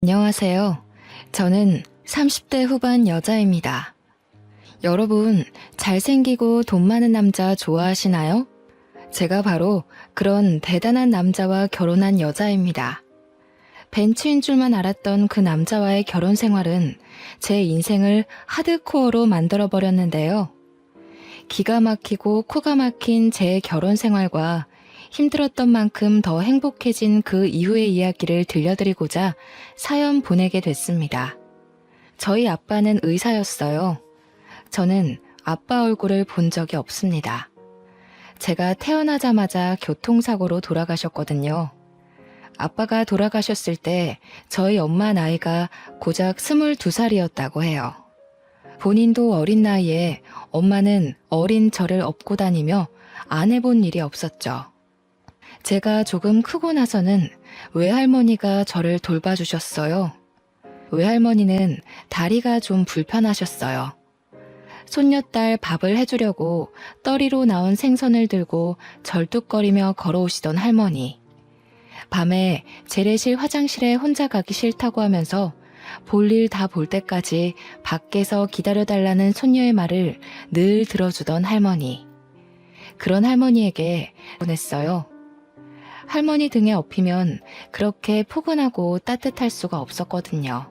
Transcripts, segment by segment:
안녕하세요. 저는 30대 후반 여자입니다. 여러분, 잘생기고 돈 많은 남자 좋아하시나요? 제가 바로 그런 대단한 남자와 결혼한 여자입니다. 벤츠인 줄만 알았던 그 남자와의 결혼 생활은 제 인생을 하드코어로 만들어버렸는데요. 기가 막히고 코가 막힌 제 결혼 생활과 힘들었던 만큼 더 행복해진 그 이후의 이야기를 들려드리고자 사연 보내게 됐습니다. 저희 아빠는 의사였어요. 저는 아빠 얼굴을 본 적이 없습니다. 제가 태어나자마자 교통사고로 돌아가셨거든요. 아빠가 돌아가셨을 때 저희 엄마 나이가 고작 22살이었다고 해요. 본인도 어린 나이에 엄마는 어린 저를 업고 다니며 안 해본 일이 없었죠. 제가 조금 크고 나서는 외할머니가 저를 돌봐주셨어요. 외할머니는 다리가 좀 불편하셨어요. 손녀딸 밥을 해주려고 떠리로 나온 생선을 들고 절뚝거리며 걸어오시던 할머니. 밤에 재래실 화장실에 혼자 가기 싫다고 하면서 볼일 다 볼 때까지 밖에서 기다려달라는 손녀의 말을 늘 들어주던 할머니. 그런 할머니에게 보냈어요. 할머니 등에 업히면 그렇게 포근하고 따뜻할 수가 없었거든요.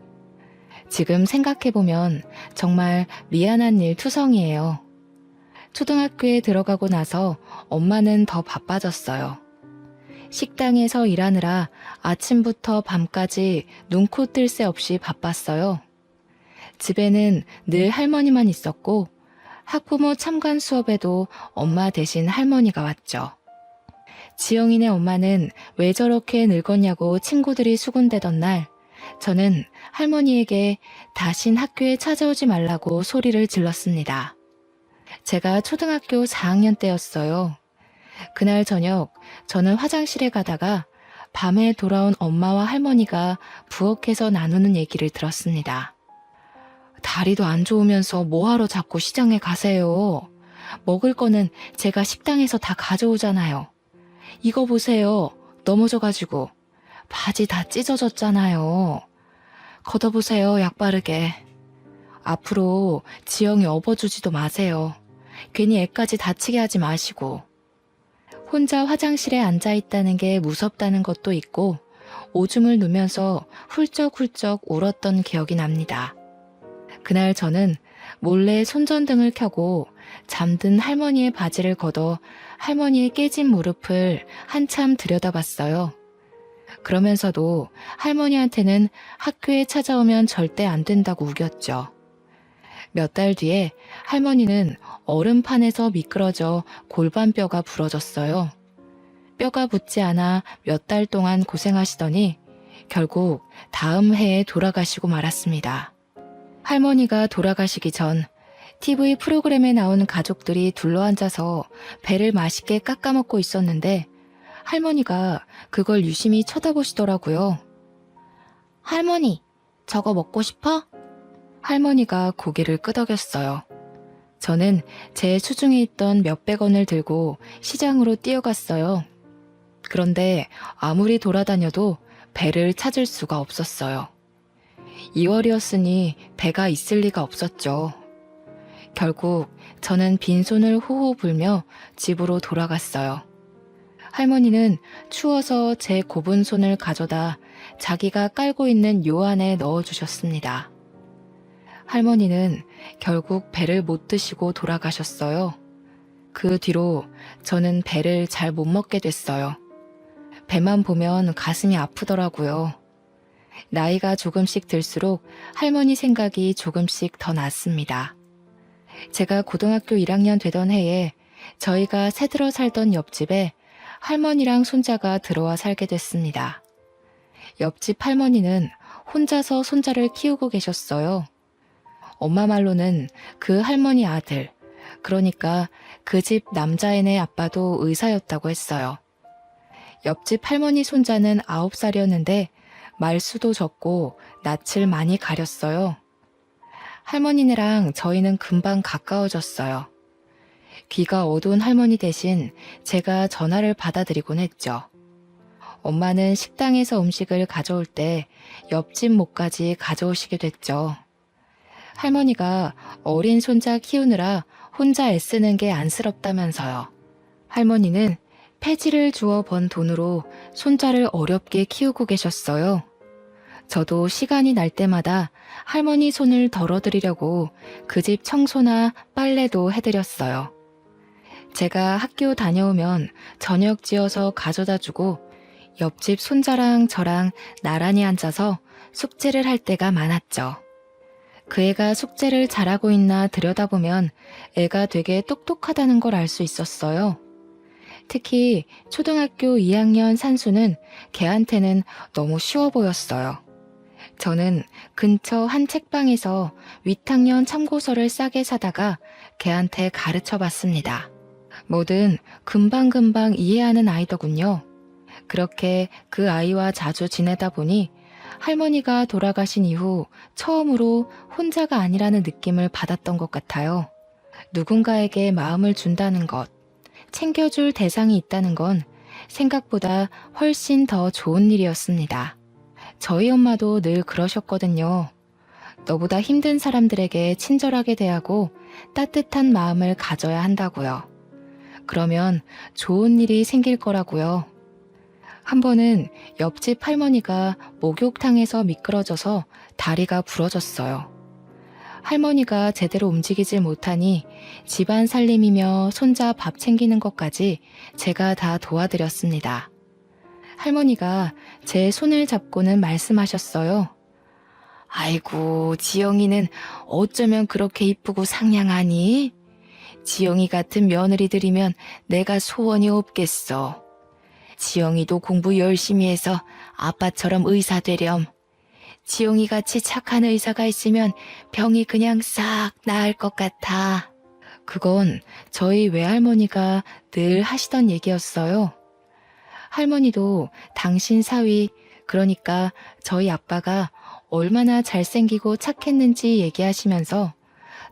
지금 생각해보면 정말 미안한 일 투성이에요. 초등학교에 들어가고 나서 엄마는 더 바빠졌어요. 식당에서 일하느라 아침부터 밤까지 눈코 뜰 새 없이 바빴어요. 집에는 늘 할머니만 있었고 학부모 참관 수업에도 엄마 대신 할머니가 왔죠. 지영이네 엄마는 왜 저렇게 늙었냐고 친구들이 수군대던 날, 저는 할머니에게 다신 학교에 찾아오지 말라고 소리를 질렀습니다. 제가 초등학교 4학년 때였어요. 그날 저녁 저는 화장실에 가다가 밤에 돌아온 엄마와 할머니가 부엌에서 나누는 얘기를 들었습니다. 다리도 안 좋으면서 뭐하러 자꾸 시장에 가세요. 먹을 거는 제가 식당에서 다 가져오잖아요. 이거 보세요. 넘어져가지고 바지 다 찢어졌잖아요. 걷어보세요. 약 바르게. 앞으로 지영이 업어주지도 마세요. 괜히 애까지 다치게 하지 마시고. 혼자 화장실에 앉아있다는 게 무섭다는 것도 있고 오줌을 누면서 훌쩍훌쩍 울었던 기억이 납니다. 그날 저는 몰래 손전등을 켜고 잠든 할머니의 바지를 걷어 할머니의 깨진 무릎을 한참 들여다봤어요. 그러면서도 할머니한테는 학교에 찾아오면 절대 안 된다고 우겼죠. 몇 달 뒤에 할머니는 얼음판에서 미끄러져 골반뼈가 부러졌어요. 뼈가 붙지 않아 몇 달 동안 고생하시더니 결국 다음 해에 돌아가시고 말았습니다. 할머니가 돌아가시기 전 TV 프로그램에 나온 가족들이 둘러앉아서 배를 맛있게 깎아먹고 있었는데 할머니가 그걸 유심히 쳐다보시더라고요. 할머니, 저거 먹고 싶어? 할머니가 고개를 끄덕였어요. 저는 제 수중에 있던 몇백 원을 들고 시장으로 뛰어갔어요. 그런데 아무리 돌아다녀도 배를 찾을 수가 없었어요. 2월이었으니 배가 있을 리가 없었죠. 결국 저는 빈손을 호호 불며 집으로 돌아갔어요. 할머니는 추워서 제 곱은 손을 가져다 자기가 깔고 있는 요 안에 넣어주셨습니다. 할머니는 결국 배를 못 드시고 돌아가셨어요. 그 뒤로 저는 배를 잘 못 먹게 됐어요. 배만 보면 가슴이 아프더라고요. 나이가 조금씩 들수록 할머니 생각이 조금씩 더 났습니다. 제가 고등학교 1학년 되던 해에 저희가 새들어 살던 옆집에 할머니랑 손자가 들어와 살게 됐습니다. 옆집 할머니는 혼자서 손자를 키우고 계셨어요. 엄마 말로는 그 할머니 아들, 그러니까 그 집 남자애네 아빠도 의사였다고 했어요. 옆집 할머니 손자는 9살이었는데 말수도 적고 낯을 많이 가렸어요. 할머니네랑 저희는 금방 가까워졌어요. 귀가 어두운 할머니 대신 제가 전화를 받아드리곤 했죠. 엄마는 식당에서 음식을 가져올 때 옆집 모까지 가져오시게 됐죠. 할머니가 어린 손자 키우느라 혼자 애쓰는 게 안쓰럽다면서요. 할머니는 폐지를 주워 번 돈으로 손자를 어렵게 키우고 계셨어요. 저도 시간이 날 때마다 할머니 손을 덜어드리려고 그 집 청소나 빨래도 해드렸어요. 제가 학교 다녀오면 저녁 지어서 가져다 주고 옆집 손자랑 저랑 나란히 앉아서 숙제를 할 때가 많았죠. 그 애가 숙제를 잘하고 있나 들여다보면 애가 되게 똑똑하다는 걸 알 수 있었어요. 특히 초등학교 2학년 산수는 걔한테는 너무 쉬워 보였어요. 저는 근처 한 책방에서 윗학년 참고서를 싸게 사다가 걔한테 가르쳐 봤습니다. 뭐든 금방금방 이해하는 아이더군요. 그렇게 그 아이와 자주 지내다 보니 할머니가 돌아가신 이후 처음으로 혼자가 아니라는 느낌을 받았던 것 같아요. 누군가에게 마음을 준다는 것, 챙겨줄 대상이 있다는 건 생각보다 훨씬 더 좋은 일이었습니다. 저희 엄마도 늘 그러셨거든요. 너보다 힘든 사람들에게 친절하게 대하고 따뜻한 마음을 가져야 한다고요. 그러면 좋은 일이 생길 거라고요. 한 번은 옆집 할머니가 목욕탕에서 미끄러져서 다리가 부러졌어요. 할머니가 제대로 움직이질 못하니 집안 살림이며 손자 밥 챙기는 것까지 제가 다 도와드렸습니다. 할머니가 제 손을 잡고는 말씀하셨어요. 아이고, 지영이는 어쩌면 그렇게 이쁘고 상냥하니? 지영이 같은 며느리들이면 내가 소원이 없겠어. 지영이도 공부 열심히 해서 아빠처럼 의사 되렴. 지영이 같이 착한 의사가 있으면 병이 그냥 싹 나을 것 같아. 그건 저희 외할머니가 늘 하시던 얘기였어요. 할머니도 당신 사위, 그러니까 저희 아빠가 얼마나 잘생기고 착했는지 얘기하시면서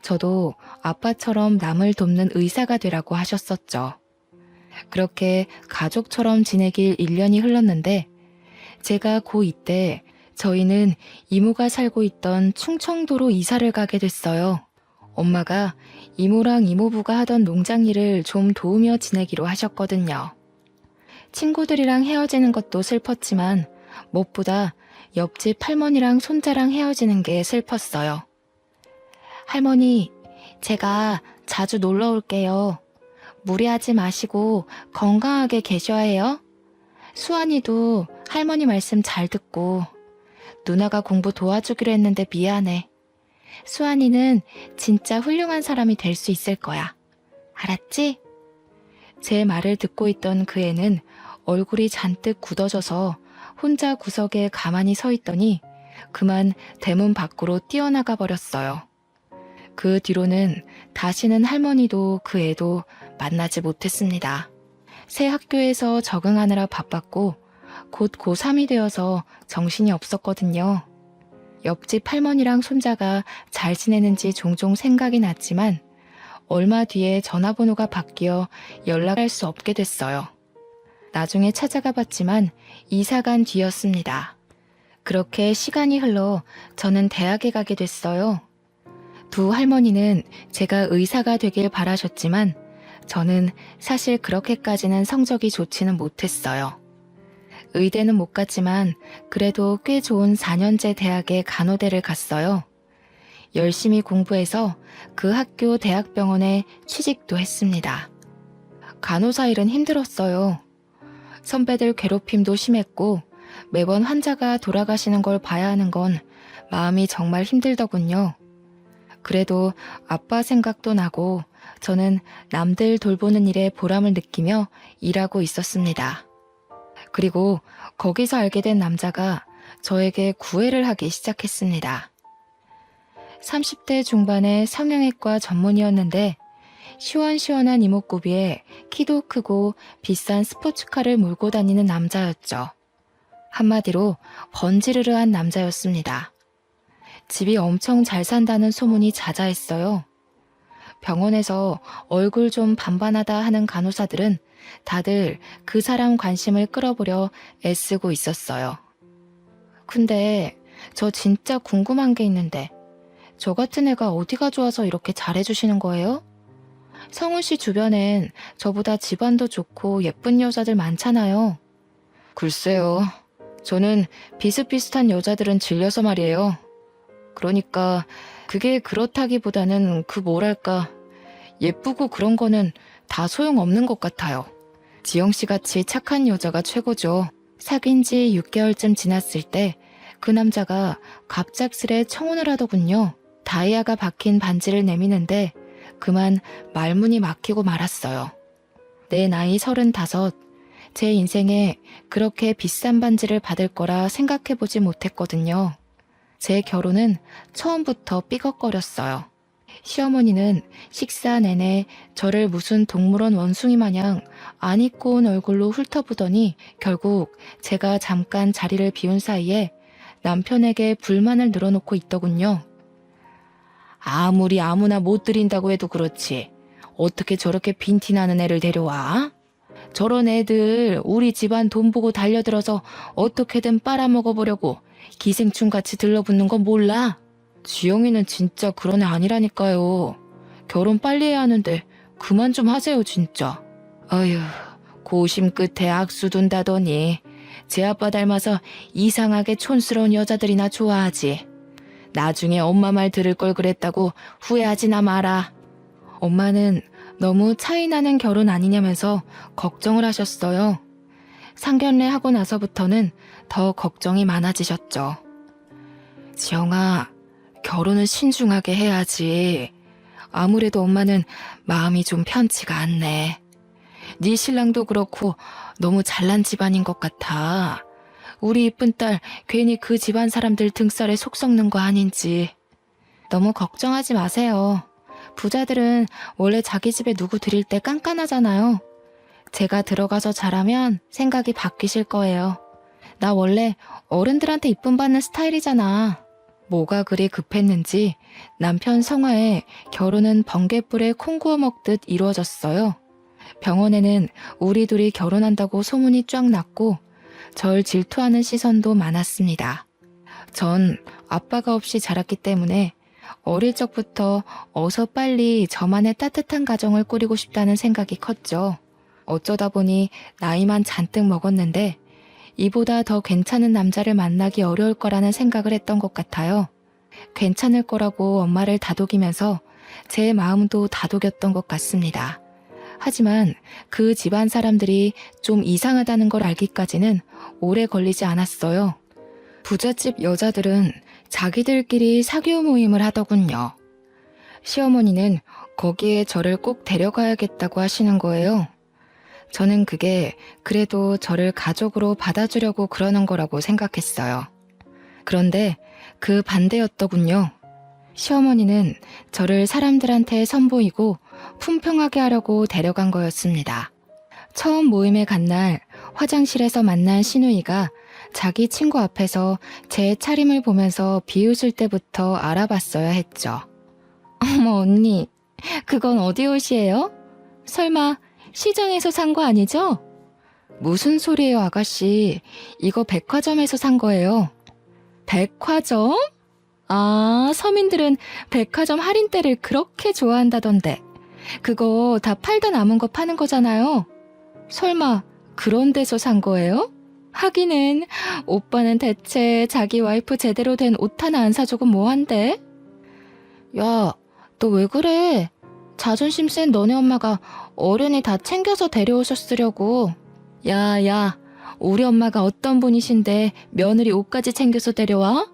저도 아빠처럼 남을 돕는 의사가 되라고 하셨었죠. 그렇게 가족처럼 지내길 1년이 흘렀는데 제가 고2 때 저희는 이모가 살고 있던 충청도로 이사를 가게 됐어요. 엄마가 이모랑 이모부가 하던 농장 일을 좀 도우며 지내기로 하셨거든요. 친구들이랑 헤어지는 것도 슬펐지만 무엇보다 옆집 할머니랑 손자랑 헤어지는 게 슬펐어요. 할머니, 제가 자주 놀러 올게요. 무리하지 마시고 건강하게 계셔야 해요. 수환이도 할머니 말씀 잘 듣고 누나가 공부 도와주기로 했는데 미안해. 수환이는 진짜 훌륭한 사람이 될 수 있을 거야. 알았지? 제 말을 듣고 있던 그 애는 얼굴이 잔뜩 굳어져서 혼자 구석에 가만히 서 있더니 그만 대문 밖으로 뛰어나가 버렸어요. 그 뒤로는 다시는 할머니도 그 애도 만나지 못했습니다. 새 학교에서 적응하느라 바빴고 곧 고3이 되어서 정신이 없었거든요. 옆집 할머니랑 손자가 잘 지내는지 종종 생각이 났지만 얼마 뒤에 전화번호가 바뀌어 연락할 수 없게 됐어요. 나중에 찾아가 봤지만 이사 간 뒤였습니다. 그렇게 시간이 흘러 저는 대학에 가게 됐어요. 두 할머니는 제가 의사가 되길 바라셨지만 저는 사실 그렇게까지는 성적이 좋지는 못했어요. 의대는 못 갔지만 그래도 꽤 좋은 4년제 대학에 간호대를 갔어요. 열심히 공부해서 그 학교 대학병원에 취직도 했습니다. 간호사 일은 힘들었어요. 선배들 괴롭힘도 심했고 매번 환자가 돌아가시는 걸 봐야 하는 건 마음이 정말 힘들더군요. 그래도 아빠 생각도 나고 저는 남들 돌보는 일에 보람을 느끼며 일하고 있었습니다. 그리고 거기서 알게 된 남자가 저에게 구애를 하기 시작했습니다. 30대 중반의 성형외과 전문의였는데 시원시원한 이목구비에 키도 크고 비싼 스포츠카를 몰고 다니는 남자였죠. 한마디로 번지르르한 남자였습니다. 집이 엄청 잘 산다는 소문이 자자했어요. 병원에서 얼굴 좀 반반하다 하는 간호사들은 다들 그 사람 관심을 끌어보려 애쓰고 있었어요. 근데 저 진짜 궁금한 게 있는데 저 같은 애가 어디가 좋아서 이렇게 잘해주시는 거예요? 성훈 씨 주변엔 저보다 집안도 좋고 예쁜 여자들 많잖아요. 글쎄요. 저는 비슷비슷한 여자들은 질려서 말이에요. 그러니까 그게 그렇다기보다는 그 뭐랄까 예쁘고 그런 거는 다 소용없는 것 같아요. 지영 씨 같이 착한 여자가 최고죠. 사귄 지 6개월쯤 지났을 때 그 남자가 갑작스레 청혼을 하더군요. 다이아가 박힌 반지를 내미는데 그만 말문이 막히고 말았어요. 내 나이 35, 제 인생에 그렇게 비싼 반지를 받을 거라 생각해보지 못했거든요. 제 결혼은 처음부터 삐걱거렸어요. 시어머니는 식사 내내 저를 무슨 동물원 원숭이 마냥 안 입고 온 얼굴로 훑어보더니 결국 제가 잠깐 자리를 비운 사이에 남편에게 불만을 늘어놓고 있더군요. 아무리 아무나 못 드린다고 해도 그렇지. 어떻게 저렇게 빈티나는 애를 데려와? 저런 애들 우리 집안 돈 보고 달려들어서 어떻게든 빨아먹어보려고 기생충같이 들러붙는 건 몰라? 지영이는 진짜 그런 애 아니라니까요. 결혼 빨리 해야 하는데 그만 좀 하세요 진짜. 어휴, 고심 끝에 악수 둔다더니 제 아빠 닮아서 이상하게 촌스러운 여자들이나 좋아하지. 나중에 엄마 말 들을 걸 그랬다고 후회하지나 마라. 엄마는 너무 차이나는 결혼 아니냐면서 걱정을 하셨어요. 상견례 하고 나서부터는 더 걱정이 많아지셨죠. 지영아, 결혼은 신중하게 해야지. 아무래도 엄마는 마음이 좀 편치가 않네. 네 신랑도 그렇고 너무 잘난 집안인 것 같아. 우리 이쁜 딸 괜히 그 집안 사람들 등살에 속 썩는 거 아닌지. 너무 걱정하지 마세요. 부자들은 원래 자기 집에 누구 들일 때 깐깐하잖아요. 제가 들어가서 잘하면 생각이 바뀌실 거예요. 나 원래 어른들한테 이쁨 받는 스타일이잖아. 뭐가 그리 급했는지 남편 성화에 결혼은 번갯불에 콩 구워 먹듯 이루어졌어요. 병원에는 우리 둘이 결혼한다고 소문이 쫙 났고 절 질투하는 시선도 많았습니다. 전 아빠가 없이 자랐기 때문에 어릴 적부터 어서 빨리 저만의 따뜻한 가정을 꾸리고 싶다는 생각이 컸죠. 어쩌다 보니 나이만 잔뜩 먹었는데 이보다 더 괜찮은 남자를 만나기 어려울 거라는 생각을 했던 것 같아요. 괜찮을 거라고 엄마를 다독이면서 제 마음도 다독였던 것 같습니다. 하지만 그 집안 사람들이 좀 이상하다는 걸 알기까지는 오래 걸리지 않았어요. 부잣집 여자들은 자기들끼리 사교 모임을 하더군요. 시어머니는 거기에 저를 꼭 데려가야겠다고 하시는 거예요. 저는 그게 그래도 저를 가족으로 받아주려고 그러는 거라고 생각했어요. 그런데 그 반대였더군요. 시어머니는 저를 사람들한테 선보이고 품평하게 하려고 데려간 거였습니다. 처음 모임에 간 날 화장실에서 만난 시누이가 자기 친구 앞에서 제 차림을 보면서 비웃을 때부터 알아봤어야 했죠. 어머 언니, 그건 어디 옷이에요? 설마 시장에서 산 거 아니죠? 무슨 소리예요 아가씨, 이거 백화점에서 산 거예요. 백화점? 아, 서민들은 백화점 할인대를 그렇게 좋아한다던데. 그거 다 팔다 남은 거 파는 거잖아요. 설마 그런 데서 산 거예요? 하기는 오빠는 대체 자기 와이프 제대로 된 옷 하나 안 사주고 뭐한대? 야, 너 왜 그래? 자존심 센 너네 엄마가 어른이 다 챙겨서 데려오셨으려고. 야, 우리 엄마가 어떤 분이신데 며느리 옷까지 챙겨서 데려와?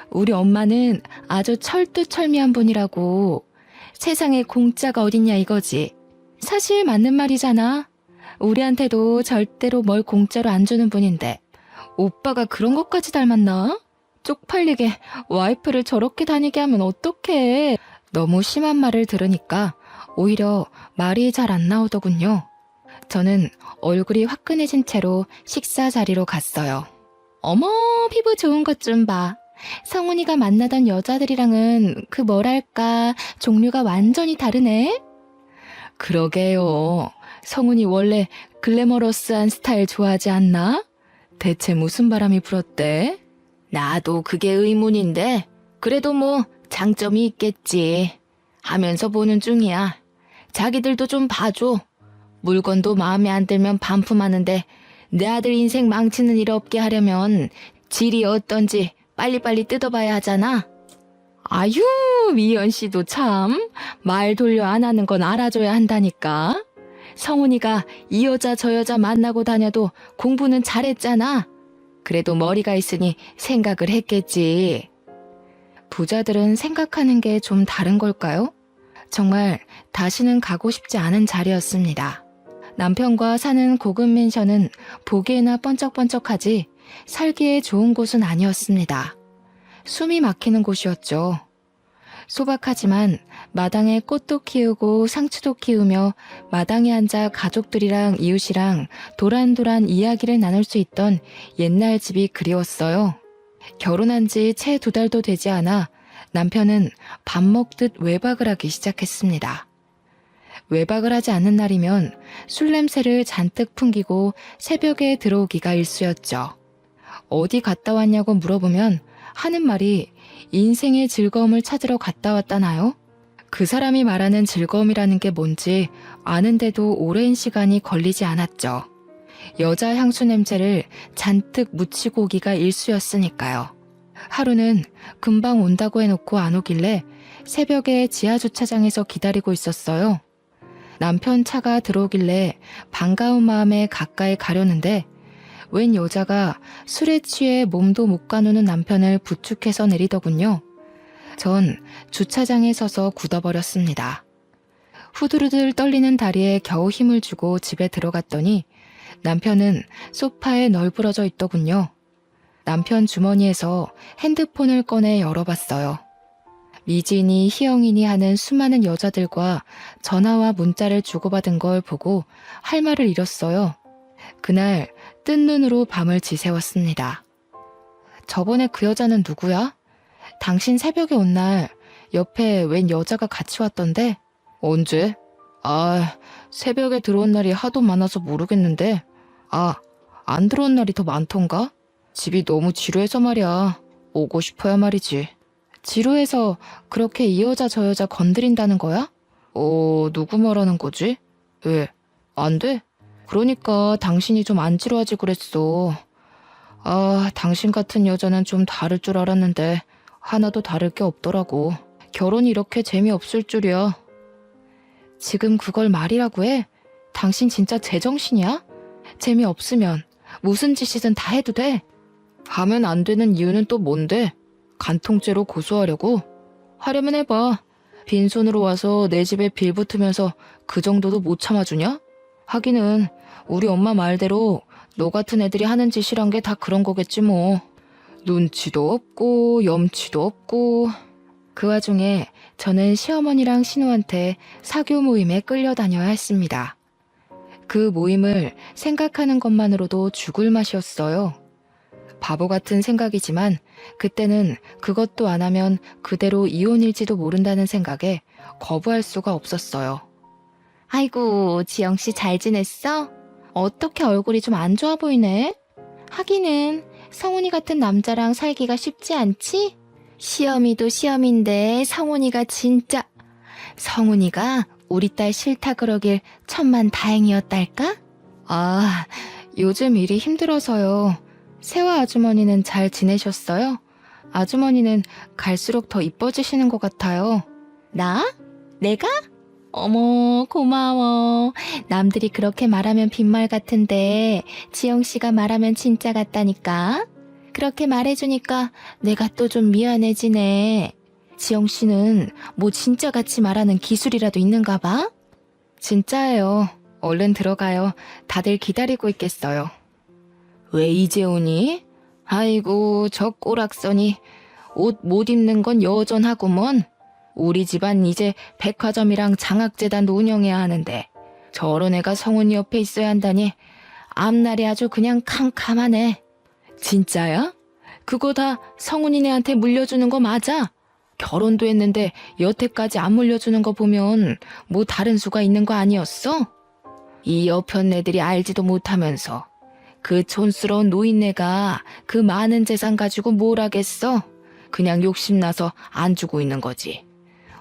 우리 엄마는 아주 철두철미한 분이라고. 세상에 공짜가 어딨냐 이거지. 사실 맞는 말이잖아. 우리한테도 절대로 뭘 공짜로 안 주는 분인데 오빠가 그런 것까지 닮았나? 쪽팔리게 와이프를 저렇게 다니게 하면 어떡해. 너무 심한 말을 들으니까 오히려 말이 잘 안 나오더군요. 저는 얼굴이 화끈해진 채로 식사 자리로 갔어요. 어머, 피부 좋은 것 좀 봐. 성훈이가 만나던 여자들이랑은 그 뭐랄까 종류가 완전히 다르네. 그러게요. 성훈이 원래 글래머러스한 스타일 좋아하지 않나? 대체 무슨 바람이 불었대? 나도 그게 의문인데 그래도 뭐 장점이 있겠지 하면서 보는 중이야. 자기들도 좀 봐줘. 물건도 마음에 안 들면 반품하는데 내 아들 인생 망치는 일 없게 하려면 질이 어떤지 빨리빨리 뜯어봐야 하잖아. 아유, 미연 씨도 참 말 돌려 안 하는 건 알아줘야 한다니까. 성훈이가 이 여자 저 여자 만나고 다녀도 공부는 잘했잖아. 그래도 머리가 있으니 생각을 했겠지. 부자들은 생각하는 게 좀 다른 걸까요? 정말 다시는 가고 싶지 않은 자리였습니다. 남편과 사는 고급 맨션은 보기에나 번쩍번쩍하지 살기에 좋은 곳은 아니었습니다. 숨이 막히는 곳이었죠. 소박하지만 마당에 꽃도 키우고 상추도 키우며 마당에 앉아 가족들이랑 이웃이랑 도란도란 이야기를 나눌 수 있던 옛날 집이 그리웠어요. 결혼한 지 채 2달도 되지 않아 남편은 밥 먹듯 외박을 하기 시작했습니다. 외박을 하지 않는 날이면 술 냄새를 잔뜩 풍기고 새벽에 들어오기가 일쑤였죠. 어디 갔다 왔냐고 물어보면 하는 말이 인생의 즐거움을 찾으러 갔다 왔다나요? 그 사람이 말하는 즐거움이라는 게 뭔지 아는데도 오랜 시간이 걸리지 않았죠. 여자 향수 냄새를 잔뜩 묻히고 오기가 일쑤였으니까요. 하루는 금방 온다고 해놓고 안 오길래 새벽에 지하주차장에서 기다리고 있었어요. 남편 차가 들어오길래 반가운 마음에 가까이 가려는데 웬 여자가 술에 취해 몸도 못 가누는 남편을 부축해서 내리더군요. 전 주차장에 서서 굳어버렸습니다. 후두루들 떨리는 다리에 겨우 힘을 주고 집에 들어갔더니 남편은 소파에 널브러져 있더군요. 남편 주머니에서 핸드폰을 꺼내 열어봤어요. 미진이, 희영이니 하는 수많은 여자들과 전화와 문자를 주고받은 걸 보고 할 말을 잃었어요. 그날 뜬 눈으로 밤을 지새웠습니다. 저번에 그 여자는 누구야? 당신 새벽에 온 날 옆에 웬 여자가 같이 왔던데? 언제? 새벽에 들어온 날이 하도 많아서 모르겠는데. 안 들어온 날이 더 많던가? 집이 너무 지루해서 말이야. 오고 싶어야 말이지. 지루해서 그렇게 이 여자 저 여자 건드린다는 거야? 누구 말하는 거지? 왜? 안 돼? 그러니까 당신이 좀 안 지루하지 그랬어. 당신 같은 여자는 좀 다를 줄 알았는데 하나도 다를 게 없더라고. 결혼이 이렇게 재미없을 줄이야. 지금 그걸 말이라고 해? 당신 진짜 제정신이야? 재미없으면 무슨 짓이든 다 해도 돼? 하면 안 되는 이유는 또 뭔데? 간통죄로 고소하려고? 하려면 해봐. 빈손으로 와서 내 집에 빌붙으면서 그 정도도 못 참아주냐? 하기는 우리 엄마 말대로 너 같은 애들이 하는 짓이란 게 다 그런 거겠지 뭐. 눈치도 없고 염치도 없고. 그 와중에 저는 시어머니랑 신우한테 사교 모임에 끌려다녀야 했습니다. 그 모임을 생각하는 것만으로도 죽을 맛이었어요. 바보 같은 생각이지만 그때는 그것도 안 하면 그대로 이혼일지도 모른다는 생각에 거부할 수가 없었어요. 아이고, 지영씨 잘 지냈어? 어떻게 얼굴이 좀 안 좋아 보이네? 하기는 성훈이 같은 남자랑 살기가 쉽지 않지? 시어미도 시어미인데 성훈이가 진짜... 성훈이가 우리 딸 싫다 그러길 천만 다행이었달까? 요즘 일이 힘들어서요. 세화 아주머니는 잘 지내셨어요? 아주머니는 갈수록 더 이뻐지시는 것 같아요. 나? 내가? 어머, 고마워. 남들이 그렇게 말하면 빈말 같은데 지영씨가 말하면 진짜 같다니까. 그렇게 말해주니까 내가 또 좀 미안해지네. 지영씨는 뭐 진짜 같이 말하는 기술이라도 있는가 봐? 진짜예요. 얼른 들어가요. 다들 기다리고 있겠어요. 왜 이제 오니? 아이고, 저 꼬락서니 옷 못 입는 건 여전하구먼. 우리 집안 이제 백화점이랑 장학재단도 운영해야 하는데 저런 애가 성훈이 옆에 있어야 한다니 앞날이 아주 그냥 캄캄하네. 진짜야? 그거 다 성훈이네한테 물려주는 거 맞아? 결혼도 했는데 여태까지 안 물려주는 거 보면 뭐 다른 수가 있는 거 아니었어? 이 여편네들이 알지도 못하면서 그 촌스러운 노인네가 그 많은 재산 가지고 뭘 하겠어? 그냥 욕심나서 안 주고 있는 거지.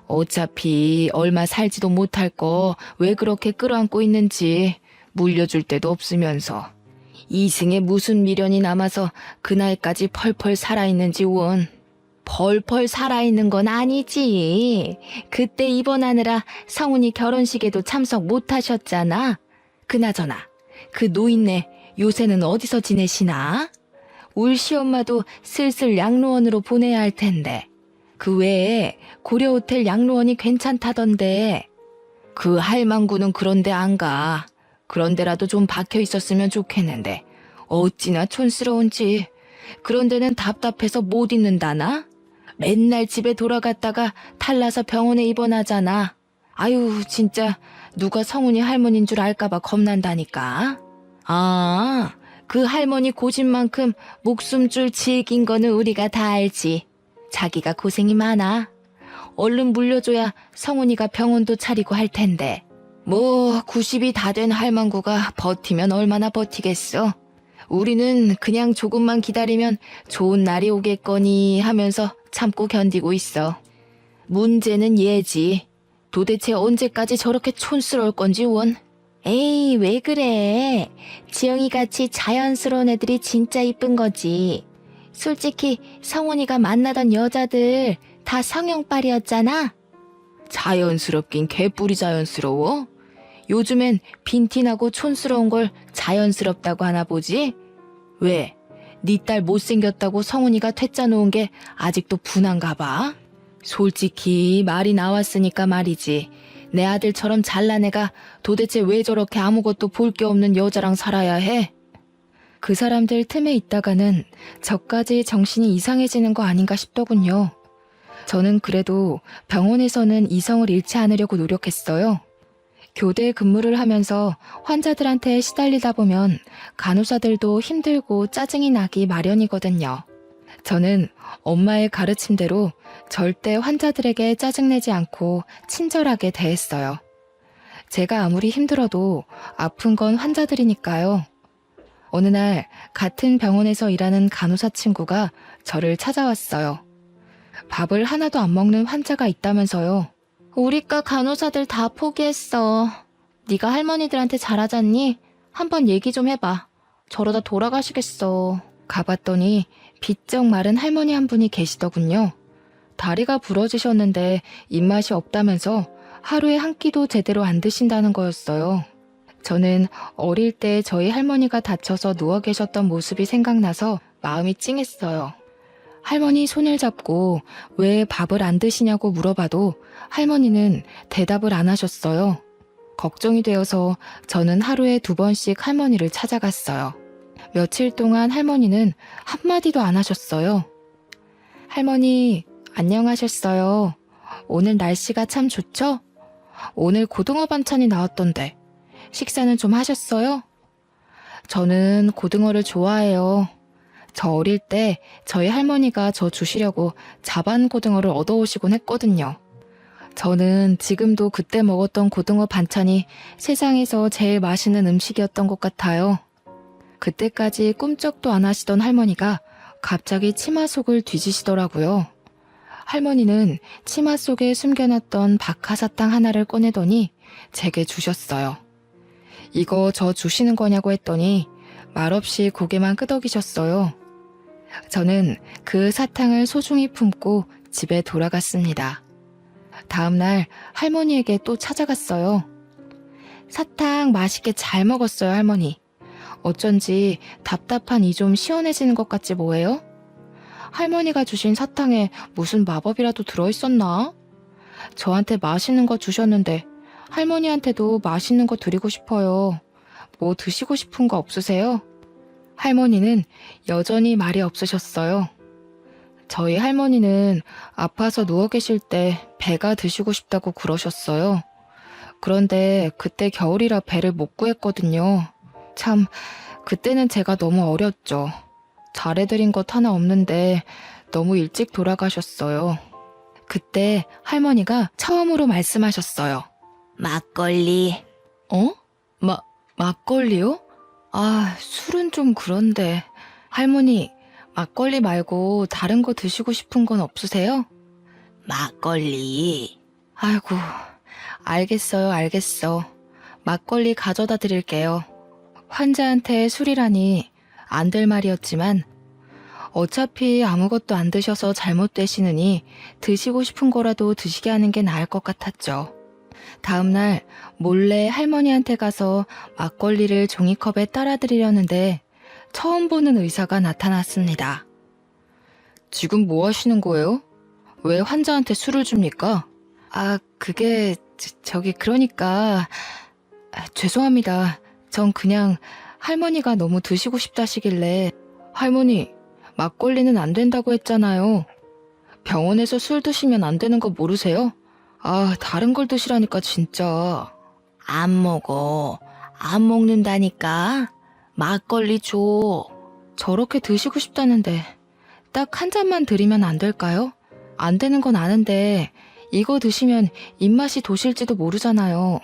어차피 얼마 살지도 못할 거 왜 그렇게 끌어안고 있는지, 물려줄 데도 없으면서. 이승에 무슨 미련이 남아서 그날까지 펄펄 살아있는지 원. 펄펄 살아있는 건 아니지. 그때 입원하느라 성훈이 결혼식에도 참석 못하셨잖아. 그나저나 그 노인네 요새는 어디서 지내시나? 울 시엄마도 슬슬 양로원으로 보내야 할 텐데. 그 외에 고려호텔 양로원이 괜찮다던데. 그 할망구는 그런데 안 가. 그런데라도 좀 박혀 있었으면 좋겠는데 어찌나 촌스러운지. 그런 데는 답답해서 못 있는다나? 맨날 집에 돌아갔다가 탈나서 병원에 입원하잖아. 아유, 진짜 누가 성훈이 할머니인 줄 알까봐 겁난다니까. 아, 그 할머니 고집만큼 목숨줄 질긴 거는 우리가 다 알지. 자기가 고생이 많아. 얼른 물려줘야 성훈이가 병원도 차리고 할 텐데. 뭐 90이 다 된 할망구가 버티면 얼마나 버티겠어. 우리는 그냥 조금만 기다리면 좋은 날이 오겠거니 하면서 참고 견디고 있어. 문제는 얘지. 도대체 언제까지 저렇게 촌스러울 건지 원. 에이, 왜 그래. 지영이같이 자연스러운 애들이 진짜 이쁜 거지. 솔직히 성훈이가 만나던 여자들 다 성형빨이었잖아. 자연스럽긴 개뿔이 자연스러워? 요즘엔 빈티나고 촌스러운 걸 자연스럽다고 하나 보지? 왜? 네 딸 못생겼다고 성훈이가 퇴짜 놓은 게 아직도 분한가 봐? 솔직히 말이 나왔으니까 말이지. 내 아들처럼 잘난 애가 도대체 왜 저렇게 아무것도 볼 게 없는 여자랑 살아야 해? 그 사람들 틈에 있다가는 저까지 정신이 이상해지는 거 아닌가 싶더군요. 저는 그래도 병원에서는 이성을 잃지 않으려고 노력했어요. 교대 근무를 하면서 환자들한테 시달리다 보면 간호사들도 힘들고 짜증이 나기 마련이거든요. 저는 엄마의 가르침대로 절대 환자들에게 짜증내지 않고 친절하게 대했어요. 제가 아무리 힘들어도 아픈 건 환자들이니까요. 어느 날 같은 병원에서 일하는 간호사 친구가 저를 찾아왔어요. 밥을 하나도 안 먹는 환자가 있다면서요. 우리과 간호사들 다 포기했어. 네가 할머니들한테 잘하잖니? 한번 얘기 좀 해봐. 저러다 돌아가시겠어. 가봤더니 비쩍 마른 할머니 한 분이 계시더군요. 다리가 부러지셨는데 입맛이 없다면서 하루에 한 끼도 제대로 안 드신다는 거였어요. 저는 어릴 때 저희 할머니가 다쳐서 누워 계셨던 모습이 생각나서 마음이 찡했어요. 할머니 손을 잡고 왜 밥을 안 드시냐고 물어봐도 할머니는 대답을 안 하셨어요. 걱정이 되어서 저는 하루에 2번씩 할머니를 찾아갔어요. 며칠 동안 할머니는 한마디도 안 하셨어요. 할머니, 안녕하셨어요. 오늘 날씨가 참 좋죠? 오늘 고등어 반찬이 나왔던데 식사는 좀 하셨어요? 저는 고등어를 좋아해요. 저 어릴 때 저희 할머니가 저 주시려고 자반 고등어를 얻어오시곤 했거든요. 저는 지금도 그때 먹었던 고등어 반찬이 세상에서 제일 맛있는 음식이었던 것 같아요. 그때까지 꿈쩍도 안 하시던 할머니가 갑자기 치마 속을 뒤지시더라고요. 할머니는 치마 속에 숨겨놨던 박하사탕 하나를 꺼내더니 제게 주셨어요. 이거 저 주시는 거냐고 했더니 말없이 고개만 끄덕이셨어요. 저는 그 사탕을 소중히 품고 집에 돌아갔습니다. 다음 날 할머니에게 또 찾아갔어요. 사탕 맛있게 잘 먹었어요, 할머니. 어쩐지 답답한 이 좀 시원해지는 것 같지 뭐예요? 할머니가 주신 사탕에 무슨 마법이라도 들어있었나? 저한테 맛있는 거 주셨는데 할머니한테도 맛있는 거 드리고 싶어요. 뭐 드시고 싶은 거 없으세요? 할머니는 여전히 말이 없으셨어요. 저희 할머니는 아파서 누워 계실 때 배가 드시고 싶다고 그러셨어요. 그런데 그때 겨울이라 배를 못 구했거든요. 참, 그때는 제가 너무 어렸죠. 잘해드린 것 하나 없는데 너무 일찍 돌아가셨어요. 그때 할머니가 처음으로 말씀하셨어요. 막걸리. 어? 막걸리요? 아, 술은 좀 그런데. 할머니, 막걸리 말고 다른 거 드시고 싶은 건 없으세요? 막걸리. 아이고, 알겠어요, 알겠어. 막걸리 가져다 드릴게요. 환자한테 술이라니 안 될 말이었지만 어차피 아무것도 안 드셔서 잘못되시느니 드시고 싶은 거라도 드시게 하는 게 나을 것 같았죠. 다음날 몰래 할머니한테 가서 막걸리를 종이컵에 따라 드리려는데 처음 보는 의사가 나타났습니다. 지금 뭐 하시는 거예요? 왜 환자한테 술을 줍니까? 아, 그게 저기 그러니까 죄송합니다. 전 그냥 할머니가 너무 드시고 싶다시길래 할머니, 막걸리는 안 된다고 했잖아요. 병원에서 술 드시면 안 되는 거 모르세요? 아, 다른 걸 드시라니까 진짜. 안 먹어. 안 먹는다니까. 막걸리 줘. 저렇게 드시고 싶다는데 딱 한 잔만 드리면 안 될까요? 안 되는 건 아는데 이거 드시면 입맛이 도실지도 모르잖아요.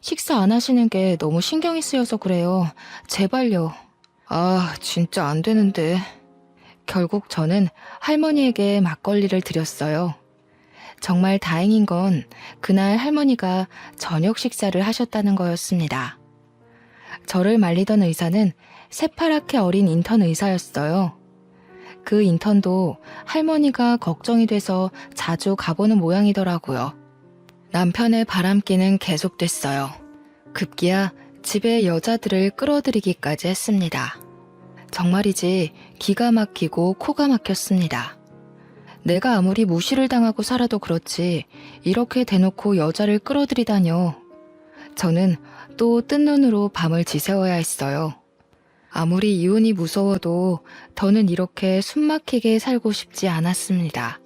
식사 안 하시는 게 너무 신경이 쓰여서 그래요. 제발요. 아, 진짜 안 되는데. 결국 저는 할머니에게 막걸리를 드렸어요. 정말 다행인 건 그날 할머니가 저녁 식사를 하셨다는 거였습니다. 저를 말리던 의사는 새파랗게 어린 인턴 의사였어요. 그 인턴도 할머니가 걱정이 돼서 자주 가보는 모양이더라고요. 남편의 바람기는 계속됐어요. 급기야 집에 여자들을 끌어들이기까지 했습니다. 정말이지 기가 막히고 코가 막혔습니다. 내가 아무리 무시를 당하고 살아도 그렇지 이렇게 대놓고 여자를 끌어들이다뇨. 저는 또 뜬 눈으로 밤을 지새워야 했어요. 아무리 이혼이 무서워도 더는 이렇게 숨막히게 살고 싶지 않았습니다.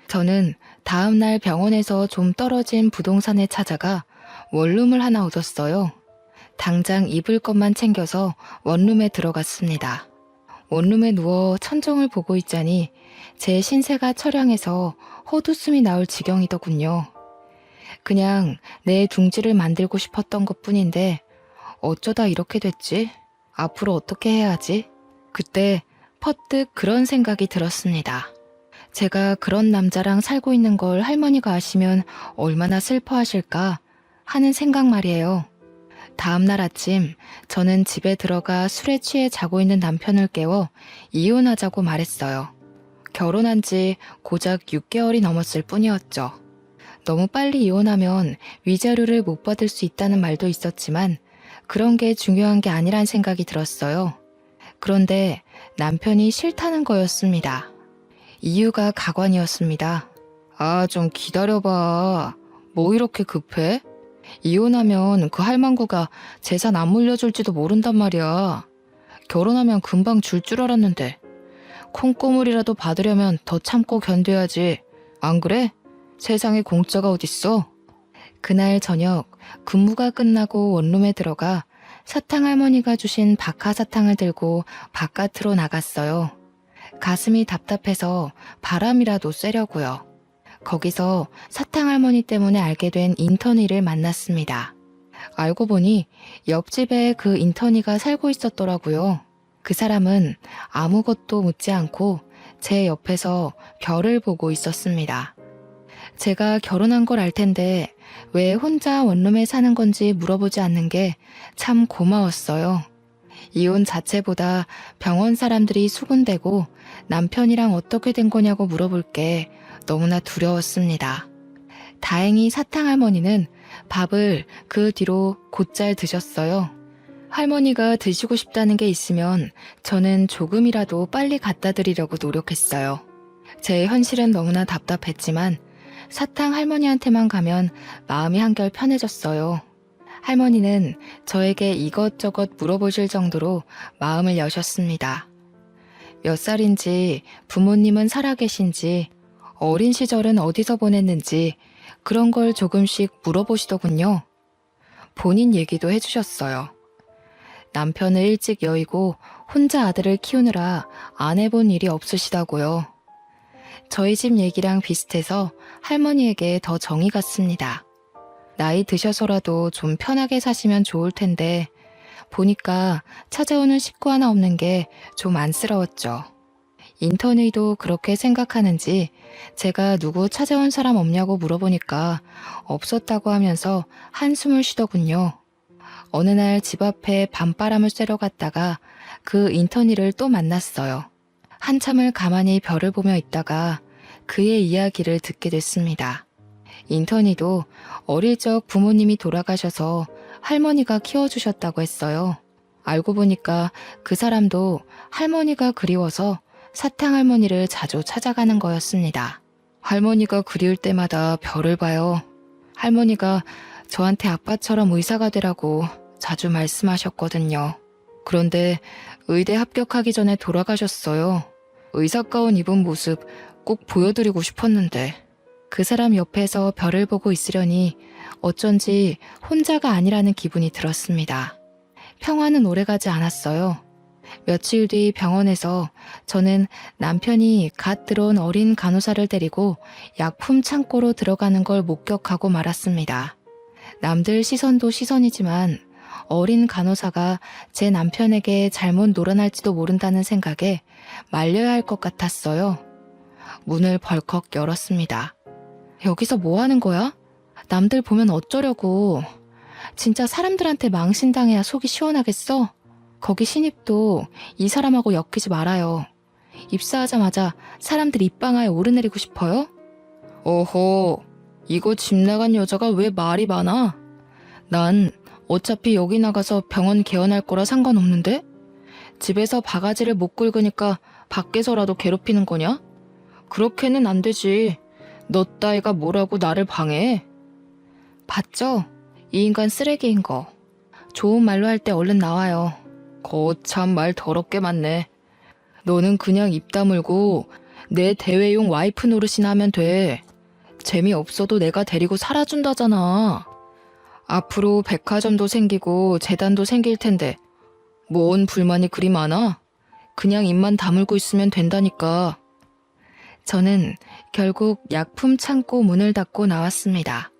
저는 다음날 병원에서 좀 떨어진 부동산에 찾아가 원룸을 하나 얻었어요. 당장 입을 것만 챙겨서 원룸에 들어갔습니다. 원룸에 누워 천정을 보고 있자니 제 신세가 처량해서 헛웃음이 나올 지경이더군요. 그냥 내 둥지를 만들고 싶었던 것뿐인데 어쩌다 이렇게 됐지? 앞으로 어떻게 해야 하지? 그때 퍼뜩 그런 생각이 들었습니다. 제가 그런 남자랑 살고 있는 걸 할머니가 아시면 얼마나 슬퍼하실까 하는 생각 말이에요. 다음날 아침 저는 집에 들어가 술에 취해 자고 있는 남편을 깨워 이혼하자고 말했어요. 결혼한 지 고작 6개월이 넘었을 뿐이었죠. 너무 빨리 이혼하면 위자료를 못 받을 수 있다는 말도 있었지만 그런 게 중요한 게 아니란 생각이 들었어요. 그런데 남편이 싫다는 거였습니다. 이유가 가관이었습니다. 아, 좀 기다려봐. 뭐 이렇게 급해? 이혼하면 그 할망구가 재산 안 물려줄지도 모른단 말이야. 결혼하면 금방 줄 줄 알았는데 콩고물이라도 받으려면 더 참고 견뎌야지. 안 그래? 세상에 공짜가 어딨어? 그날 저녁 근무가 끝나고 원룸에 들어가 사탕할머니가 주신 박하사탕을 들고 바깥으로 나갔어요. 가슴이 답답해서 바람이라도 쐬려고요. 거기서 사탕할머니 때문에 알게 된 인턴이를 만났습니다. 알고 보니 옆집에 그 인턴이가 살고 있었더라고요. 그 사람은 아무것도 묻지 않고 제 옆에서 별을 보고 있었습니다. 제가 결혼한 걸 알 텐데 왜 혼자 원룸에 사는 건지 물어보지 않는 게 참 고마웠어요. 이혼 자체보다 병원 사람들이 수군대고 남편이랑 어떻게 된 거냐고 물어볼 게 너무나 두려웠습니다. 다행히 사탕할머니는 밥을 그 뒤로 곧잘 드셨어요. 할머니가 드시고 싶다는 게 있으면 저는 조금이라도 빨리 갖다 드리려고 노력했어요. 제 현실은 너무나 답답했지만 사탕 할머니한테만 가면 마음이 한결 편해졌어요. 할머니는 저에게 이것저것 물어보실 정도로 마음을 여셨습니다. 몇 살인지, 부모님은 살아계신지, 어린 시절은 어디서 보냈는지 그런 걸 조금씩 물어보시더군요. 본인 얘기도 해주셨어요. 남편을 일찍 여의고 혼자 아들을 키우느라 안 해본 일이 없으시다고요. 저희 집 얘기랑 비슷해서 할머니에게 더 정이 갔습니다. 나이 드셔서라도 좀 편하게 사시면 좋을 텐데 보니까 찾아오는 식구 하나 없는 게 좀 안쓰러웠죠. 인턴이도 그렇게 생각하는지 제가 누구 찾아온 사람 없냐고 물어보니까 없었다고 하면서 한숨을 쉬더군요. 어느 날 집 앞에 밤바람을 쐬러 갔다가 그 인턴이를 또 만났어요. 한참을 가만히 별을 보며 있다가 그의 이야기를 듣게 됐습니다. 인턴이도 어릴 적 부모님이 돌아가셔서 할머니가 키워주셨다고 했어요. 알고 보니까 그 사람도 할머니가 그리워서 사탕할머니를 자주 찾아가는 거였습니다. 할머니가 그리울 때마다 별을 봐요. 할머니가 저한테 아빠처럼 의사가 되라고 자주 말씀하셨거든요. 그런데 의대 합격하기 전에 돌아가셨어요. 의사 가운 입은 모습 꼭 보여드리고 싶었는데 그 사람 옆에서 별을 보고 있으려니 어쩐지 혼자가 아니라는 기분이 들었습니다. 평화는 오래가지 않았어요. 며칠 뒤 병원에서 저는 남편이 갓 들어온 어린 간호사를 데리고 약품 창고로 들어가는 걸 목격하고 말았습니다. 남들 시선도 시선이지만 어린 간호사가 제 남편에게 잘못 놀아날지도 모른다는 생각에 말려야 할 것 같았어요. 문을 벌컥 열었습니다. 여기서 뭐 하는 거야? 남들 보면 어쩌려고. 진짜 사람들한테 망신당해야 속이 시원하겠어? 거기 신입도 이 사람하고 엮이지 말아요. 입사하자마자 사람들 입방아에 오르내리고 싶어요? 어허, 이거 집 나간 여자가 왜 말이 많아? 난 어차피 여기 나가서 병원 개원할 거라 상관없는데? 집에서 바가지를 못 긁으니까 밖에서라도 괴롭히는 거냐? 그렇게는 안 되지. 너 따위가 뭐라고 나를 방해해? 봤죠? 이 인간 쓰레기인 거. 좋은 말로 할 때 얼른 나와요. 거참 말 더럽게 많네. 너는 그냥 입 다물고 내 대외용 와이프 노릇이나 하면 돼. 재미없어도 내가 데리고 살아준다잖아. 앞으로 백화점도 생기고 재단도 생길 텐데 뭔 불만이 그리 많아? 그냥 입만 다물고 있으면 된다니까. 저는 결국 약품 창고 문을 닫고 나왔습니다.